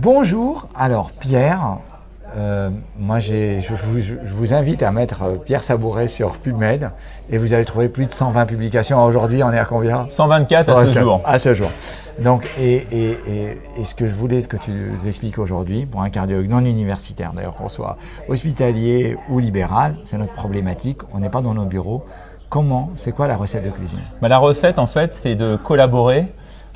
Bonjour, alors Pierre, moi je vous invite à mettre Pierre Sabouret sur PubMed et vous allez trouver plus de 120 publications. Aujourd'hui, on est à combien? 124 à ce jour. À ce jour. Donc, et ce que je voulais que tu nous expliques aujourd'hui, pour un cardiologue non universitaire, d'ailleurs qu'on soit hospitalier ou libéral, c'est notre problématique, on n'est pas dans nos bureaux. C'est quoi la recette de cuisine? La recette, en fait, c'est de collaborer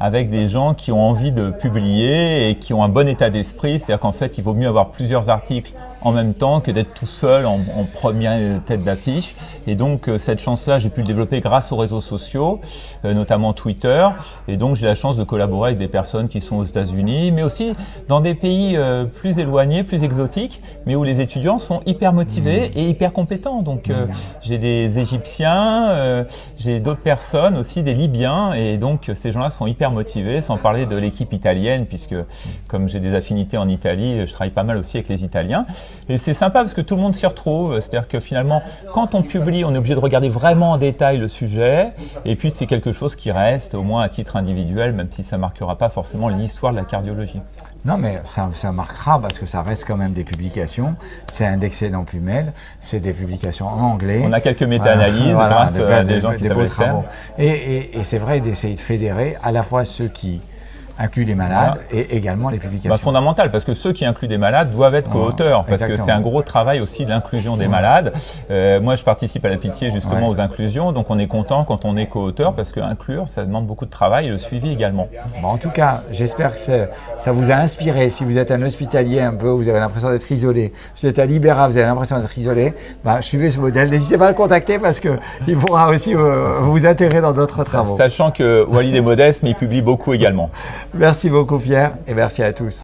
avec des gens qui ont envie de publier et qui ont un bon état d'esprit. C'est-à-dire qu'en fait, il vaut mieux avoir plusieurs articles en même temps que d'être tout seul en première tête d'affiche. Et donc, cette chance-là, j'ai pu le développer grâce aux réseaux sociaux, notamment Twitter. Et donc, j'ai la chance de collaborer avec des personnes qui sont aux États-Unis, mais aussi dans des pays plus éloignés, plus exotiques, mais où les étudiants sont hyper motivés et hyper compétents. Donc, j'ai des Égyptiens, j'ai d'autres personnes aussi, des Libyens. Et donc, ces gens-là sont hyper motivés, sans parler de l'équipe italienne, puisque comme j'ai des affinités en Italie, je travaille pas mal aussi avec les Italiens. Et c'est sympa parce que tout le monde s'y retrouve. C'est-à-dire que finalement, quand on publie, on est obligé de regarder vraiment en détail le sujet. Et puis, c'est quelque chose qui reste, au moins à titre individuel, même si ça marquera pas forcément l'histoire de la cardiologie. Non, mais ça marquera parce que ça reste quand même des publications. C'est indexé dans PubMed. C'est des publications en anglais. On a quelques méta-analyses grâce à des gens qui savent le faire. Et c'est vrai d'essayer de fédérer à la fois ceux qui incluent les malades et également les publications. Fondamental, parce que ceux qui incluent des malades doivent être co-auteurs, parce que c'est un gros travail aussi de l'inclusion des malades. Moi, je participe à la Pitié justement aux inclusions, donc on est content quand on est co-auteur, parce que inclure, ça demande beaucoup de travail et le suivi également. Bon, en tout cas, j'espère que ça vous a inspiré. Si vous êtes un hospitalier un peu, vous avez l'impression d'être isolé. Si vous êtes un libéral, vous avez l'impression d'être isolé. Suivez ce modèle. N'hésitez pas à le contacter parce que il pourra aussi vous intéresser dans d'autres travaux. Sachant que Walid est modeste, mais il publie beaucoup également. Merci beaucoup Pierre et merci à tous.